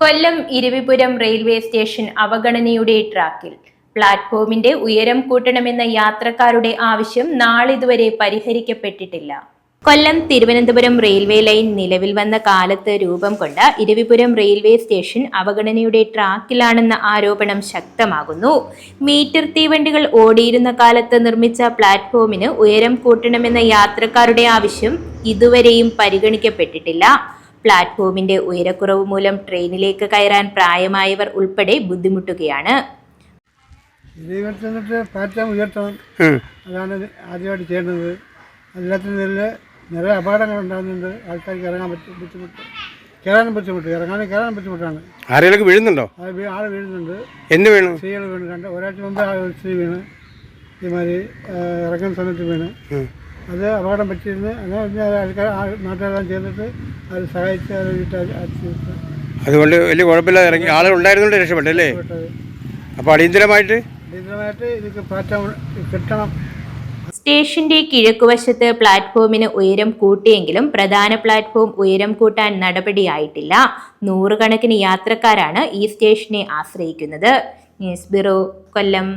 കൊല്ലം Eravipuram railway station അവഗണനയുടെ ട്രാക്കിൽ. പ്ലാറ്റ്ഫോമിന്റെ ഉയരം കൂട്ടണമെന്ന യാത്രക്കാരുടെ ആവശ്യം നാളിതുവരെ പരിഹരിക്കപ്പെട്ടിട്ടില്ല. കൊല്ലം തിരുവനന്തപുരം റെയിൽവേ ലൈൻ നിലവിൽ വന്ന കാലത്ത് രൂപം കൊണ്ട ഇരവിപുരം റെയിൽവേ സ്റ്റേഷൻ അവഗണനയുടെ ട്രാക്കിലാണെന്ന ആരോപണം ശക്തമാകുന്നു. മീറ്റർ തീവണ്ടികൾ ഓടിയിരുന്ന കാലത്ത് നിർമ്മിച്ച പ്ലാറ്റ്ഫോമിന് ഉയരം കൂട്ടണമെന്ന യാത്രക്കാരുടെ ആവശ്യം ഇതുവരെയും പരിഗണിക്കപ്പെട്ടിട്ടില്ല. പ്ലാറ്റ്ഫോമിന്റെ ഉയരക്കുറവ് മൂലം ട്രെയിനിലേക്ക് കയറാൻ പ്രായമായവർ ഉൾപ്പെടെ ബുദ്ധിമുട്ടുകയാണ്. പ്ലാറ്റ്ഫോം ഉയർത്തണം, അതാണ് ആദ്യമായിട്ട് ചെയ്യേണ്ടത്. എല്ലാത്തിനും നിറയെ അപകടങ്ങൾ ഉണ്ടാകുന്നുണ്ട്. ആൾക്കാർക്ക് ഇറങ്ങാൻ കയറാനും ബുദ്ധിമുട്ടാണ്. ആരെങ്കിലും വീഴുന്നുണ്ടോ? ആള് വീഴുന്നുണ്ട്. എന്ത് വീണു? സ്ത്രീകൾ വീണ്. ഒരാഴ്ച മുമ്പ് സ്ത്രീ വീണ്, ഇതുമാതിരി ഇറങ്ങുന്ന സമയത്ത് വീണ്. അത് അപകടം പറ്റിയിരുന്നു. അങ്ങനെ ആൾക്കാർ നാട്ടുകാരെല്ലാം ചേർന്നിട്ട് അത് സഹായിച്ച് അത് അതുകൊണ്ട് വലിയ കുഴപ്പമില്ല. ഇറങ്ങി ആളുകൾ ഉണ്ടായിരുന്നുകൊണ്ട് രക്ഷപ്പെട്ടല്ലേ? അപ്പോൾ അടിയന്തരമായിട്ട് ഇതിക്ക് പ്ലാറ്റ്ഫോം കിട്ടണം. സ്റ്റേഷന്റെ കിഴക്കുവശത്ത് പ്ലാറ്റ്ഫോമിന് ഉയരം കൂട്ടിയെങ്കിലും പ്രധാന പ്ലാറ്റ്ഫോം ഉയരം കൂട്ടാൻ നടപടിയായിട്ടില്ല. നൂറുകണക്കിന് യാത്രക്കാരാണ് ഈ സ്റ്റേഷനെ ആശ്രയിക്കുന്നത്. ന്യൂസ് ബ്യൂറോ, കൊല്ലം.